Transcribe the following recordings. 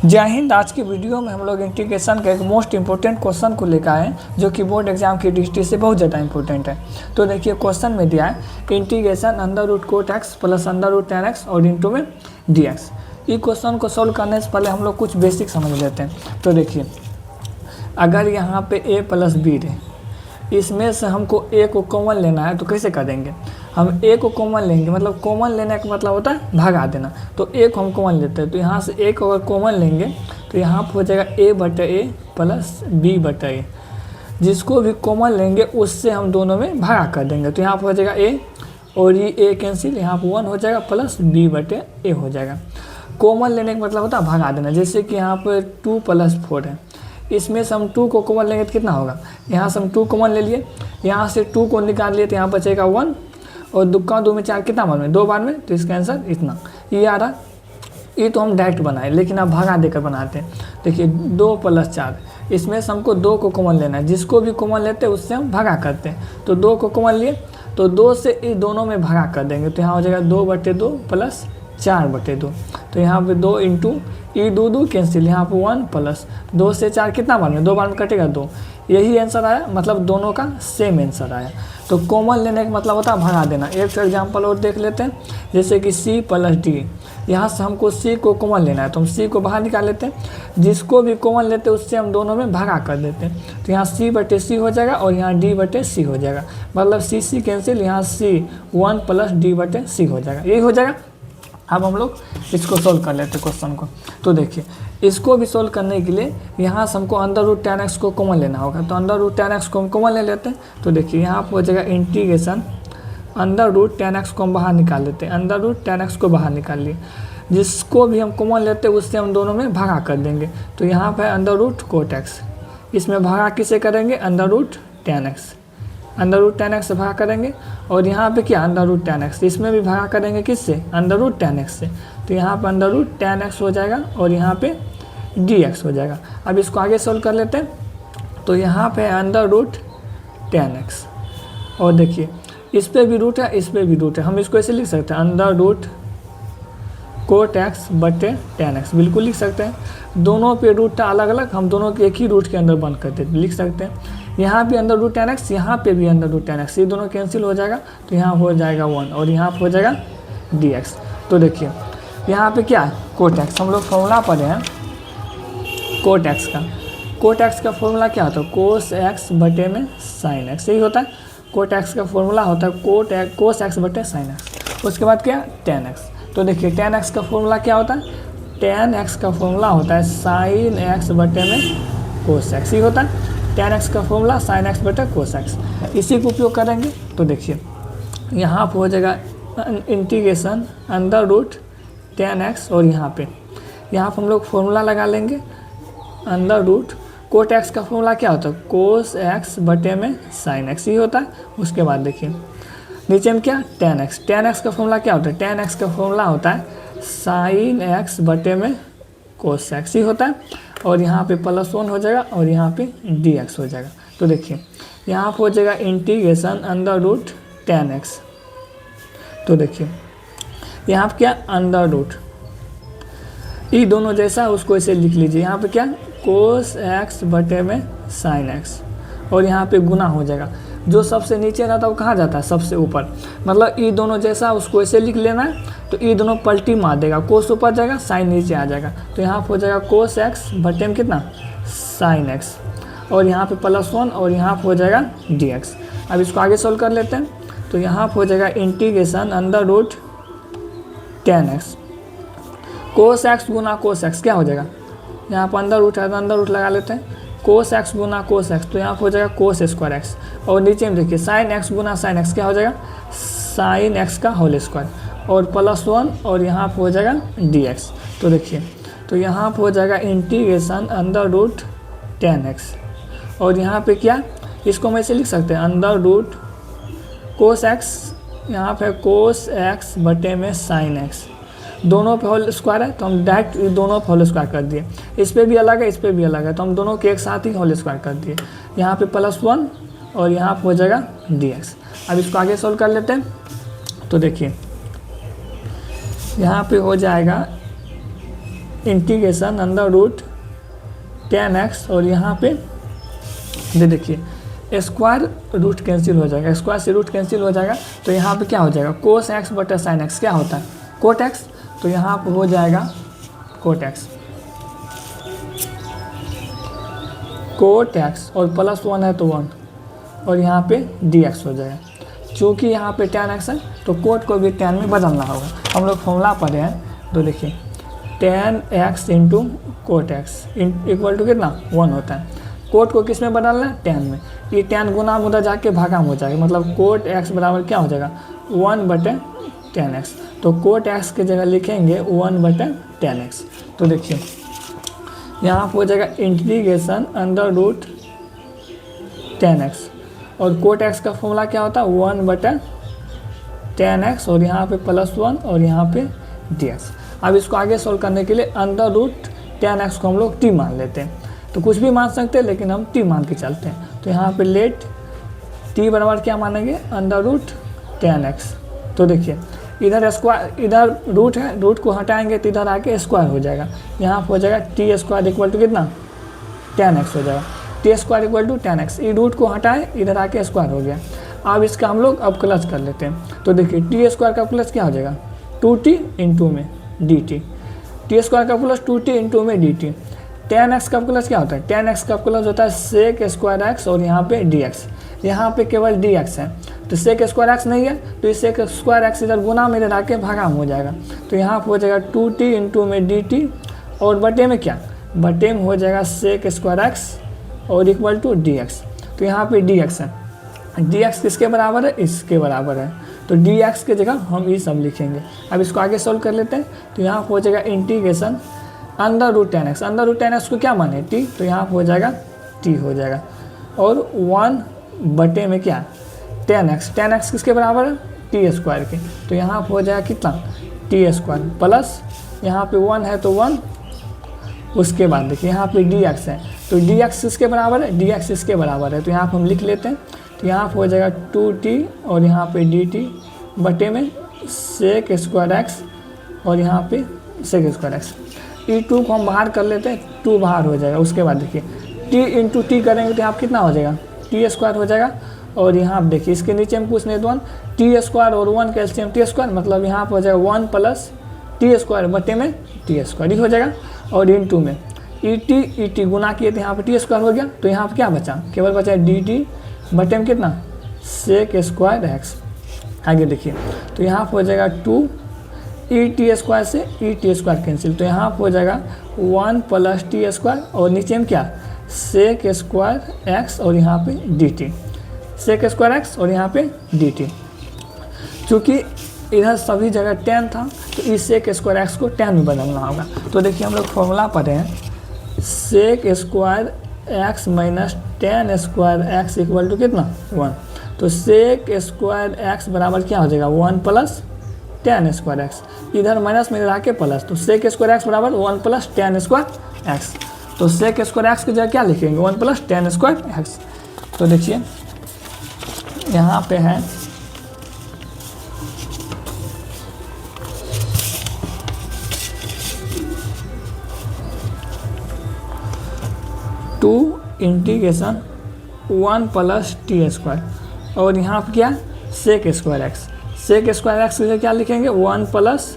जय हिंद। आज की वीडियो में हम लोग इंटीग्रेशन का एक मोस्ट इंपॉर्टेंट क्वेश्चन को लेकर आए हैं जो कि बोर्ड एग्जाम की दृष्टि से बहुत ज़्यादा इंपॉर्टेंट है। तो देखिए क्वेश्चन में दिया है integration under root cot x plus under root tan x और इंटू में डी एक्स। इस क्वेश्चन को सॉल्व करने से पहले हम लोग कुछ बेसिक समझ लेते हैं। तो देखिए अगर यहाँ पे ए प्लस बी है, इसमें से हमको ए को कॉमन लेना है तो कैसे करेंगे। हम ए को कॉमन लेंगे, मतलब कॉमन लेने का मतलब होता है भगा देना। तो ए को हम कॉमन लेते हैं, तो यहाँ से ए को अगर कॉमन लेंगे तो यहाँ पर हो जाएगा ए बटा ए प्लस बी बटा ए। जिसको भी कॉमन लेंगे उससे हम दोनों में भागा कर देंगे। तो यहाँ पर हो जाएगा ए और ये ए कैंसिल, यहाँ पर 1 हो जाएगा प्लस बी बटे ए हो जाएगा। कॉमन लेने का मतलब होता है भगा देना। जैसे कि यहाँ पर 2 + 4 है, इसमें से हम 2 को कॉमन लेंगे तो कितना होगा। यहाँ से हम 2 कॉमन ले लिए, यहाँ से 2 को निकाल लिए तो यहाँ बचेगा 1 और 2 में 4 कितना बार में 2 बार में, तो इसका आंसर इतना ये आ रहा। ये तो हम डायरेक्ट बनाए, लेकिन अब भगा देकर बनाते हैं। देखिए 2 + 4, इसमें से हमको 2 को कॉमन लेना है। जिसको भी कॉमन लेते हैं उससे हम भगा करते हैं। तो 2 को कॉमन लिए तो 2 से ये दोनों में भगा कर देंगे। तो यहाँ हो जाएगा 2/2 प्लस 4/2। तो यहाँ पे 2 इंटू ई 2 कैंसिल, यहाँ पे 1 प्लस 2 से 4 कितना बार में 2 बार में कटेगा 2। यही आंसर आया, मतलब दोनों का सेम आंसर आया। तो कॉमन लेने का मतलब होता है भगा देना। एक एग्जाम्पल और देख लेते हैं, जैसे कि सी प्लस डी। यहाँ से हमको सी को कॉमन लेना है तो हम सी को बाहर निकाल लेते हैं। जिसको भी कॉमन लेते हैं उससे हम दोनों में भगा कर देते हैं। तो यहाँ सी बटे सी हो जाएगा और यहाँ डी बटे सी हो जाएगा, मतलब सी कैंसिल, यहाँ सी 1 प्लस डी बटे सी हो जाएगा। यही हो जाएगा। अब हम लोग इसको सोल्व कर लेते हैं क्वेश्चन को। तो देखिए इसको भी सोल्व करने के लिए यहाँ से हमको अंडर रूट टेन एक्स को कॉमन लेना होगा। तो अंडर रूट टेन एक्स को हम कॉमन ले लेते हैं। तो देखिए यहाँ पर हो जाएगा integration under root tan x को हम बाहर निकाल लेते हैं। अंडर रूट टेन एक्स को बाहर निकाल लिए, जिसको भी हम कॉमन लेते हैं उससे हम दोनों में भागा कर देंगे। तो यहाँ पर अंडर रूट कोट एक्स, इसमें भागा किसे करेंगे under root tan x. Under root tan x से भागा करेंगे और यहाँ पे क्या अंडर रूट टेन एक्स, इसमें भी भागा करेंगे किससे अंडर रूट टेन एक्स से। तो यहाँ पे अंडर रूट टेन एक्स हो जाएगा और यहाँ पे डी एक्स हो जाएगा। अब इसको आगे सोल्व कर लेते हैं। तो यहाँ पे अंडर रूट टेन एक्स और देखिए इस पर भी रूट है, इस पर भी रूट है। हम इसको ऐसे लिख सकते हैं अंडर रूट कोट एक्स बटे टेन एक्स, बिल्कुल लिख सकते हैं। दोनों पे रूट था अलग अलग, हम दोनों के एक ही रूट के अंदर बंद करते लिख सकते हैं। यहाँ पे अंडर रूट टेन एक्स, यहाँ पे भी अंडर रूट टेन एक्स, ये दोनों कैंसिल हो जाएगा। तो यहाँ हो जाएगा 1 और यहाँ हो जाएगा डी एक्स। तो देखिए यहाँ पे क्या है कोट एक्स, हम लोग फॉर्मूला पढ़े हैं कोट एक्स का। कोट एक्स का फॉर्मूला क्या होता है कोस एक्स बटे में साइन एक्स, यही होता है। कोट एक्स का फॉर्मूला होता है कोस एक्स बटे साइन एक्स। उसके बाद क्या टेन एक्स। तो देखिए टेन एक्स का फॉर्मूला क्या होता है, टेन एक्स का फॉर्मूला होता है साइन एक्स बटे में कोस एक्स, ही होता है। टेन एक्स का फॉर्मूला साइन एक्स बटे कोस एक्स, इसी को उपयोग करेंगे। तो देखिए यहाँ पर हो जाएगा integration under root tan x और यहाँ पे हम लोग फॉर्मूला लगा लेंगे अंडर रूट कोट एक्स का फॉर्मूला क्या होता है कोस एक्स बटे में साइन एक्स, ही होता है। उसके बाद देखिए नीचे में क्या टेन एक्स का फॉर्मूला क्या होता है, टेन एक्स का फॉर्मूला होता है साइन एक्स बटे में कोस एक्स, ही होता है। और यहाँ पे +1 हो जाएगा और यहाँ पे डी एक्स हो जाएगा। तो देखिए यहाँ पर हो जाएगा integration under root tan x. तो देखिए यहाँ पे क्या अंडर रूट, ये दोनों जैसा उसको ऐसे लिख लीजिए। यहाँ पे क्या कोस एक्स बटे में साइन एक्स और यहाँ पे गुना हो जाएगा। जो सबसे नीचे रहता है वो कहाँ जाता है सबसे ऊपर, मतलब ये दोनों जैसा उसको ऐसे लिख लेना है। तो ये दोनों पलटी मार देगा, कोस ऊपर जाएगा साइन नीचे आ जाएगा। तो यहाँ पर हो जाएगा कोस एक्स बटे में कितना साइन एक्स और यहाँ पे +1 और यहाँ पर हो जाएगा डी एक्स। अब इसको आगे सोल्व कर लेते हैं। तो यहाँ पर हो जाएगा integration under root tan x cos x गुना कोस एक्स क्या हो जाएगा, यहाँ पर अंडर रूट है तो अंडर रूट लगा लेते हैं। कोस एक्स गुना कोस एक्स तो यहाँ पर हो जाएगा कोस स्क्वायर एक्स और नीचे में देखिए साइन एक्स गुना साइन एक्स क्या हो जाएगा साइन एक्स का होल स्क्वायर और +1 और यहाँ पर हो जाएगा डी एक्स। तो देखिए तो यहाँ पर हो जाएगा integration under root tan x और यहाँ पे क्या इसको हम ऐसे लिख सकते हैं अंडर रूट कोस एक्स, यहाँ पे कोस एक्स बटे में साइन एक्स। दोनों पे होल स्क्वायर है तो हम डायरेक्ट दोनों पे होल स्क्वायर कर दिए। इस पे भी अलग है इस पे भी अलग है तो हम दोनों के एक साथ ही होल स्क्वायर कर दिए। यहाँ पे +1 और यहाँ पे हो जाएगा डी एक्स। अब इसको आगे सोल्व कर लेते हैं। तो देखिए यहाँ पे हो जाएगा इंटीग्रेशन अंडर रूट 10x और यहाँ पे देखिए स्क्वायर रूट कैंसिल हो जाएगा, स्क्वायर से रूट कैंसिल हो जाएगा, तो यहाँ पे क्या हो जाएगा कोस एक्स बटा साइन एक्स क्या होता है कोट एक्स, तो यहाँ पे हो जाएगा कोट एक्स और +1 है तो 1 और यहाँ पे dx हो जाएगा। चूँकि यहाँ पे tan x है तो कोट को भी tan में बदलना होगा। हम लोग फॉर्मूला पढ़े हैं, तो देखिए tan x into cot x equal to कितना 1 होता है। कोट को किस में बदलना है tan में, ये tan गुना उधर जाके भागा हो जाएगा, मतलब कोट x बराबर क्या हो जाएगा 1/tan x। तो कोट x की जगह लिखेंगे 1/tan x। तो देखिए यहाँ पर हो जाएगा integration under root tan x और कोट x का फॉर्मूला क्या होता है 1/tan x और यहाँ पे +1 और यहाँ पे dx। अब इसको आगे सोल्व करने के लिए अंडर रूट tan x को हम लोग t मान लेते हैं, तो कुछ भी मान सकते हैं लेकिन हम t मान के चलते हैं। तो यहाँ पे लेट t बराबर क्या मानेंगे अंडर रूट tan x। तो देखिए इधर स्क्वायर, इधर रूट है, रूट को हटाएंगे तो इधर आके स्क्वायर हो जाएगा, यहाँ पर हो जाएगा t स्क्वायर इक्वल टू कितना tan x हो जाएगा, t square equal to tan x। ये रूट को हटाए इधर आके स्क्वायर हो गया। अब इसका हम लोग अब प्लस कर लेते हैं, तो देखिए टी स्क्वायर का प्लस क्या हो जाएगा 2t इंटू में dt, टी स्क्वायर का प्लस 2t इंटू में dt। tan x का प्लस क्या होता है tan x का प्लस होता है सेक स्क्वायर x और यहाँ पे dx, यहाँ पे केवल dx है, तो सेक स्क्वायर x नहीं है तो इस सेक स्क्वायर x इधर गुना में इधर आके भागा हो जाएगा, तो यहाँ पर हो जाएगा 2t इंटू में dt और बटे में क्या बटे में हो जाएगा सेक स्क्वायर x और इक्वल टू dx। तो यहाँ पे dx है, dx किसके बराबर है इसके बराबर है, तो dx की जगह हम ये सब लिखेंगे। अब इसको आगे सोल्व कर लेते हैं, तो यहाँ हो जाएगा integration under root tan x, under root tan x को क्या माने t, तो यहाँ हो जाएगा t हो जाएगा और 1 बटे में क्या tan x किसके बराबर है t स्क्वायर के, तो यहाँ हो जाएगा कितना t स्क्वायर प्लस यहाँ पे 1 है तो 1, उसके बाद देखिए यहाँ पे dx है, तो dx इसके बराबर है dx इसके बराबर है, तो यहाँ पर हम लिख लेते हैं, तो यहाँ पर हो जाएगा 2t और यहाँ पे dt बटे में सेक स्क्वायर x और यहाँ पे सेक स्क्वायर x। ई 2 को हम बाहर कर लेते हैं, 2 बाहर हो जाएगा। उसके बाद देखिए t इंटू टी करेंगे तो यहाँ कितना हो जाएगा t स्क्वायर हो जाएगा और यहाँ आप देखिए इसके नीचे में पूछने तो 1 t स्क्वायर और 1 कैल्शियम t स्क्वायर, मतलब यहाँ पर हो जाएगा 1 प्लस t स्क्वायर बटे में t स्क्वायर हो जाएगा और इंटू में ई टी गुना किए तो यहाँ पे टी स्क्वायर हो गया, तो यहाँ पे क्या बचा केवल बचा डी टी बटे में कितना सेक स्क्वायर एक्स। आगे देखिए तो यहाँ पे हो जाएगा 2 ई टी स्क्वायर से ई टी स्क्वायर कैंसिल, तो यहाँ पे हो जाएगा 1 प्लस टी स्क्वायर और नीचे में क्या सेक स्क्वायर एक्स और यहाँ पे d t, sec square x और यहाँ पे डी टी। चूँकि इधर सभी जगह tan था तो इस सेक स्क्वायर एक्स को tan में बदलना होगा। तो देखिए हम लोग फॉर्मूला पढ़े हैं sec square x minus tan square x equal to कितना 1, तो सेक स्क्वायर एक्स बराबर क्या हो जाएगा 1 प्लस tan स्क्वायर एक्स, इधर माइनस में इधर आके प्लस, तो सेक स्क्वायर एक्स बराबर 1 प्लस tan स्क्वायर एक्स। तो सेक स्क्वायर एक्स की जगह क्या लिखेंगे 1 प्लस tan स्क्वायर एक्स। तो देखिए यहाँ पे है two integration 1 plus t square और यहाँ पर क्या sec square x, sec square x की जगह क्या लिखेंगे 1 प्लस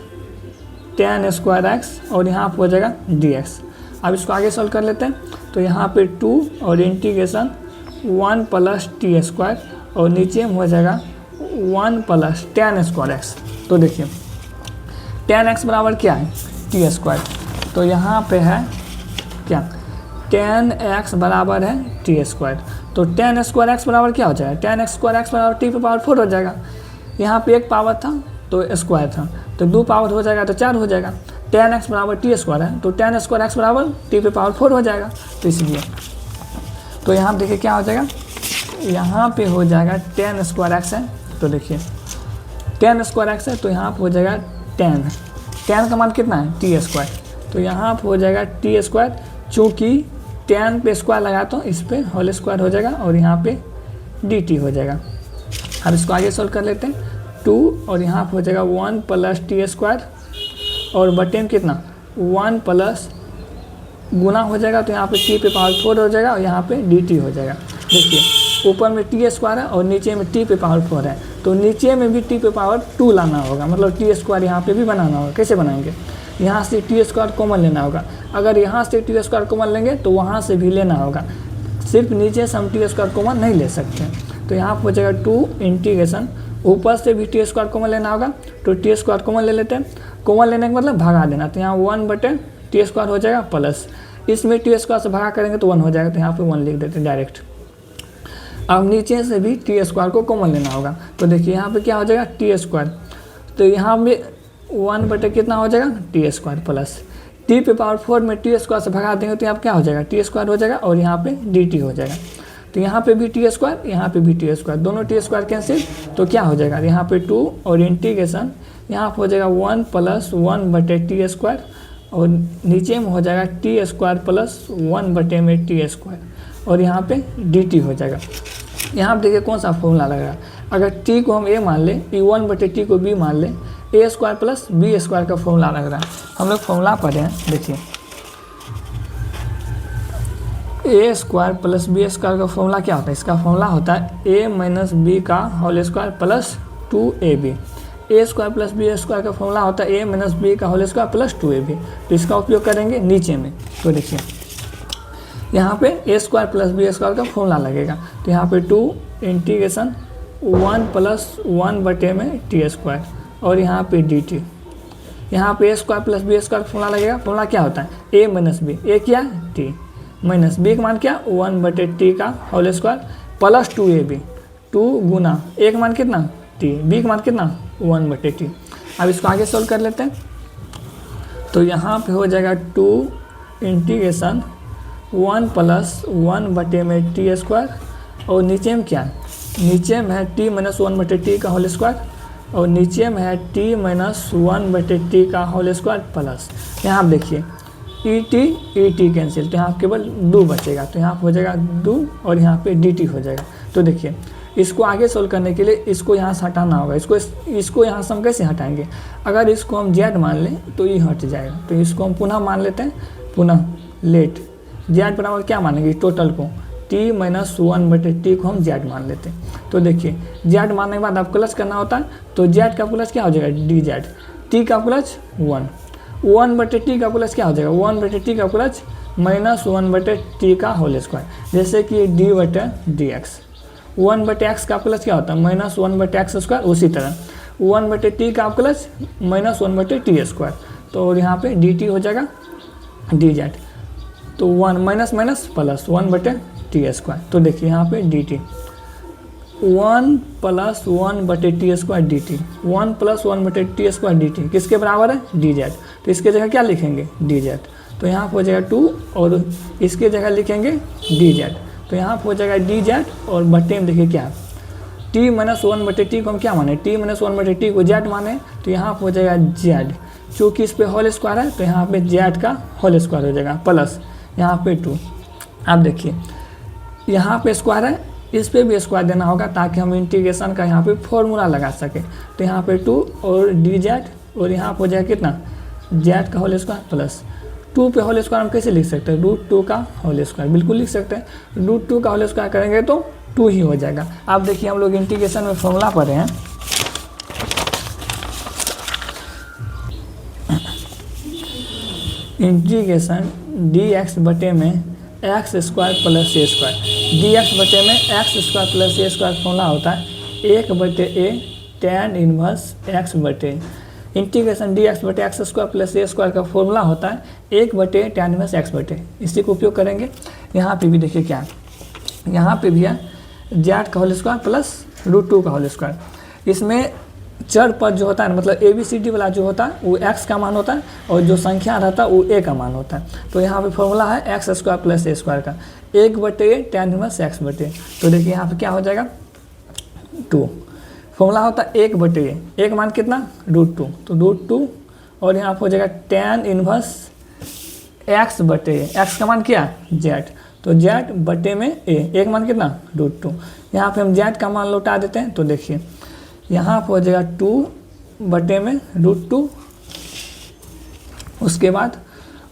tan स्क्वायर एक्स और यहाँ पर हो जाएगा dx। अब इसको आगे सॉल्व कर लेते हैं, तो यहाँ पे 2 और इंटीग्रेशन 1 प्लस टी स्क्वायर और नीचे में हो जाएगा 1 प्लस tan स्क्वायर एक्स। तो देखिए tan x बराबर क्या है टी स्क्वायर, तो यहाँ पे है क्या tan x बराबर है टी स्क्वायर, तो tan स्क्वायर एक्स बराबर क्या हो जाएगा tan स्क्वायर एक्स बराबर टी पे पावर 4 हो जाएगा। यहाँ पे एक पावर था तो स्क्वायर था, तो 2 पावर हो जाएगा तो 4 हो जाएगा। tan x बराबर टी स्क्वायर है तो tan स्क्वायर एक्स बराबर टी पे पावर 4 हो जाएगा, तो इसलिए तो यहाँ देखिए क्या हो जाएगा यहाँ पे हो जाएगा tan स्क्वायर एक्स है, तो देखिए tan स्क्वायर एक्स है तो यहाँ पे हो जाएगा tan का मान कितना है टी स्क्वायर, तो यहाँ पे हो जाएगा टी स्क्वायर, चूँकि tan पे स्क्वायर लगाता हूँ इस पे होल स्क्वायर हो जाएगा और यहाँ पे dt हो जाएगा। अब इसको आगे सोल्व कर लेते हैं 2 और यहाँ पे हो जाएगा 1 प्लस टी स्क्वायर और बटे में कितना 1 प्लस गुना हो जाएगा, तो यहाँ पे t पे पावर 4 हो जाएगा और यहाँ पे dt हो जाएगा। देखिए ऊपर में टी स्क्वायर है और नीचे में t पे पावर 4 है, तो नीचे में भी t पे पावर 2 लाना होगा, मतलब टी स्क्वायर यहाँ पे भी बनाना होगा। कैसे बनाएंगे, यहाँ से टी स्क्वायर कॉमन लेना होगा। अगर यहाँ से टी स्क्वायर कॉमन लेंगे तो वहाँ से भी लेना होगा, सिर्फ नीचे से हम टी स्क्वायर कॉमन नहीं ले सकते। तो यहाँ पर हो जाएगा 2 इंटीग्रेशन, ऊपर से भी टी स्क्वायर कॉमन लेना होगा, तो टी स्क्वायर कॉमन ले लेते हैं। कॉमन लेने का मतलब भगा देना, तो यहाँ 1/टी स्क्वायर हो जाएगा प्लस इसमें टी स्क्वायर से भगा करेंगे तो 1 हो जाएगा, तो यहाँ पे 1 लिख देते हैं डायरेक्ट। अब नीचे से भी टी स्क्वायर को कॉमन लेना होगा, तो देखिए यहाँ पे क्या हो जाएगा टी स्क्वायर, तो यहाँ पे 1 कितना हो जाएगा टी स्क्वायर प्लस टी पे पावर 4 में टी स्क्वायर से भगा देंगे तो यहाँ पे क्या हो जाएगा टी स्क्वायर हो जाएगा और यहाँ पे डी टी हो जाएगा। तो यहाँ पे भी टी स्क्वायर, यहाँ पे भी टी स्क्वायर, दोनों टी स्क्वायर कैंसिल, तो क्या हो जाएगा यहाँ पे 2 और इंटीग्रेशन यहाँ पे हो जाएगा 1 प्लस 1/टी स्क्वायर और नीचे में हो जाएगा टी स्क्वायर प्लस 1/में टी स्क्वायर और यहाँ पे डी टी हो जाएगा। यहाँ पे देखिए कौन सा फॉर्मूला लग रहा है, अगर टी को हम ए मान लें, e1/टी को बी मान लें, ए स्क्वायर प्लस बी स्क्वायर का फॉर्मूला लग रहा है। हम लोग फॉर्मूला पढ़े हैं, देखिए ए स्क्वायर प्लस बी स्क्वायर का फॉर्मूला क्या होता है, इसका फॉर्मूला होता है ए माइनस बी का होल स्क्वायर प्लस 2ab। ए स्क्वायर प्लस बी स्क्वायर का फॉर्मूला होता है ए माइनस बी का होल स्क्वायर प्लस 2ab। तो इसका उपयोग करेंगे नीचे में, तो देखिए यहाँ पे ए स्क्वायर प्लस बी स्क्वायर का फॉर्मूला लगेगा, तो यहाँ पे 2 इंटीग्रेशन 1 प्लस 1/में टी स्क्वायर और यहाँ पे डी टी। यहाँ पे ए स्क्वायर प्लस बी स्क्वायर का फॉर्मूला लगेगा, फॉर्मूला क्या होता है ए माइनस बी, ए क्या टी माइनस बी का मान क्या 1/टी का होल स्क्वायर प्लस 2ab, 2 गुना ए का मान कितना टी, बी का मान कितना 1/टी। अब इसको आगे सोल्व कर लेते हैं, तो यहाँ पे हो जाएगा 2 इंटीग्रेशन 1 प्लस 1/में टी स्क्वायर और नीचे में क्या, नीचे में है टी माइनस 1/टी का होल स्क्वायर और नीचे में है टी माइनस 1/टी का होल स्क्वायर प्लस, यहाँ आप देखिए ई टी कैंसिल, तो यहाँ केवल 2 बचेगा, तो यहाँ हो जाएगा 2 और यहाँ पे डी टी हो जाएगा। तो देखिए इसको आगे सोल्व करने के लिए इसको यहाँ से हटाना होगा, इसको यहाँ से हम कैसे हटाएंगे, अगर इसको हम जेड मान लें तो ये हट जाएगा, तो इसको हम पुनः मान लेते हैं, पुनः लेट जेड बराबर क्या मानेंगे टोटल को टी माइनस 1/टी को हम जेड मान लेते हैं। तो देखिए जेड मानने के बाद आप प्लस करना होता है, तो जेड का प्लस क्या हो जाएगा डी जेड, टी का प्लस 1/टी का प्लस क्या हो जाएगा 1/टी का प्लस माइनस 1/टी का होल स्क्वायर, जैसे कि d/dx 1/x का प्लस क्या होता है माइनस 1/x स्क्वायर, उसी तरह 1/टी का प्लस माइनस 1/टी स्क्वायर, तो और यहाँ पे dt हो जाएगा dz, तो 1 माइनस माइनस प्लस 1/टी स्क्वायर। तो देखिए यहाँ पे dt 1 प्लस 1/टी स्क्वायर dt, 1 प्लस 1/टी स्क्वायर dt किसके बराबर है dz, तो इसके जगह क्या लिखेंगे dz, तो यहाँ पर हो जाएगा 2 और इसके जगह लिखेंगे dz, तो यहाँ पर हो जाएगा dz और बट्टे में देखिए क्या t माइनस 1/टी को हम क्या माने t माइनस 1/टी को z माने, तो यहाँ पर हो जाएगा z, चूँकि इस पर होल स्क्वायर है तो यहाँ पे z का होल स्क्वायर हो जाएगा प्लस यहाँ पे 2। आप देखिए यहाँ पे स्क्वायर है, इस पे भी स्क्वायर देना होगा ताकि हम इंटीग्रेशन का यहाँ पे फॉर्मूला लगा सके, तो यहाँ पे 2 और dz और यहाँ पे हो जाएगा कितना z का होल स्क्वायर प्लस 2 पे होल स्क्वायर हम कैसे लिख सकते हैं √2 का होल स्क्वायर, बिल्कुल लिख सकते हैं, √2 का होल स्क्वायर करेंगे तो 2 ही हो जाएगा। आप देखिए हम लोग इंटीग्रेशन में फॉर्मूला पढ़े हैं, इंटीग्रेशन dx/में x square plus a square, dx/में x square plus a square formula होता है 1/a tan inverse x/, integration dx/एक्स स्क्वायर प्लस ए स्क्वायर का फॉर्मूला होता है 1/tan इनवर्स x/, इसी को उपयोग करेंगे। यहाँ पे भी देखिए क्या है, यहाँ पे भी है z का होल स्क्वायर प्लस √2 का होल स्क्वायर, इसमें चर पद जो होता है मतलब ABCD वाला जो होता है वो x का मान होता है और जो संख्या रहता है वो a का मान होता है। तो यहाँ पे फॉर्मूला है x square plus a square का 1/a tan इनवर्स x/, तो देखिए यहाँ पे क्या हो जाएगा 2, फॉर्मूला होता है 1/a, एक मान कितना √2, तो √2 और यहाँ पे हो जाएगा tan इनवर्स x/a, x का मान क्या z, तो z/a में a, एक मान कितना √2, यहाँ पे हम z का मान लौटा देते हैं, तो देखिए यहाँ पर हो जाएगा 2/में √2, उसके बाद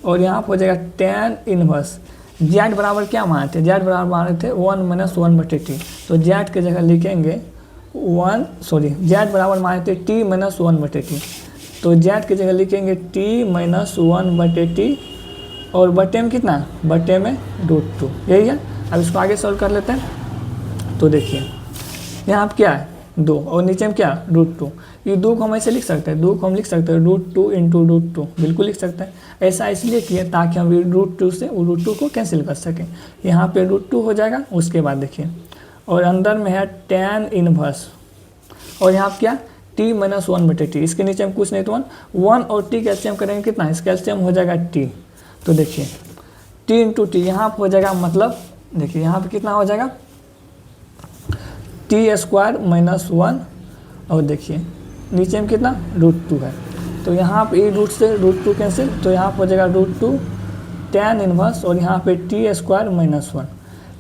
और यहाँ पर हो जाएगा टेन इनवर्स जेड बराबर क्या माने थे, जेड बराबर माने थे 1-1/t। तो जेड की जगह लिखेंगे जेड बराबर माने थे t-1/t। तो जेड की जगह लिखेंगे t-1/t और बटे में कितना, बटे में √2, यही है। अब इसको आगे सॉल्व कर लेते हैं। तो देखिए यहाँ पर क्या है 2 और नीचे में क्या √2। ये 2 को हम ऐसे लिख सकते हैं, 2 को हम लिख सकते हैं √2 × √2, बिल्कुल लिख सकते हैं। ऐसा इसलिए किया ताकि हम √2 से √2 को कैंसिल कर सकें। यहाँ पे √2 हो जाएगा। उसके बाद देखिए और अंदर में है tan इनवर्स और यहाँ पर क्या t-1/t। इसके नीचे में कुछ नहीं तो 1 और t कैल्शियम करेंगे कितना, इसका कैल्शियम हो जाएगा t। तो देखिए t × t यहाँ पर हो जाएगा, मतलब देखिए यहाँ पर कितना हो जाएगा t² - 1 और देखिए नीचे में कितना √2 है। तो यहाँ पे रूट से √2 कैंसिल, तो यहाँ पर हो जाएगा √2 tan इनवर्स और यहाँ पे t² - 1।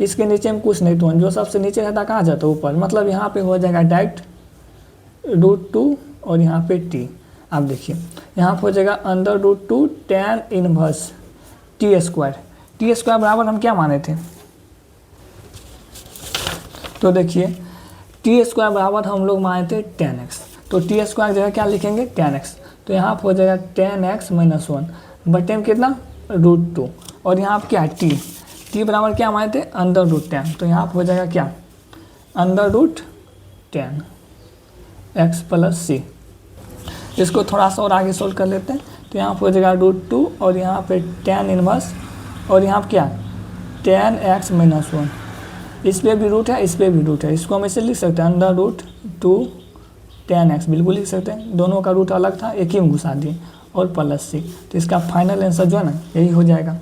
इसके नीचे में कुछ नहीं तो 1, जो सबसे नीचे रहता कहाँ जाता है ऊपर, मतलब यहाँ पे हो जाएगा डायरेक्ट √2 और यहाँ पे t। आप देखिए यहाँ पर हो जाएगा अंदर √2 tan इनवर्स t² बराबर हम क्या माने थे, तो देखिए t² बराबर हम लोग माने थे tan x। तो t² की जगह क्या लिखेंगे tan x। तो यहाँ पर हो जाएगा tan x - 1 बटे में कितना √2 और यहाँ पर क्या t बराबर क्या माने थे अंदर √10। तो यहाँ पर हो जाएगा क्या अंदर √10 x + c। इसको थोड़ा सा और आगे सोल्व कर लेते हैं। तो यहाँ पर हो जाएगा √2 और यहाँ पे tan इनवर्स और यहाँ पर क्या tan x - 1। इस पर भी रूट है, इस पर भी रूट है। इसको हम ऐसे लिख सकते हैं अंदर √2 tan x, बिल्कुल लिख सकते हैं। दोनों का रूट अलग था, एक ही में घुसा दिए और +c। तो इसका फाइनल आंसर जो है ना यही हो जाएगा।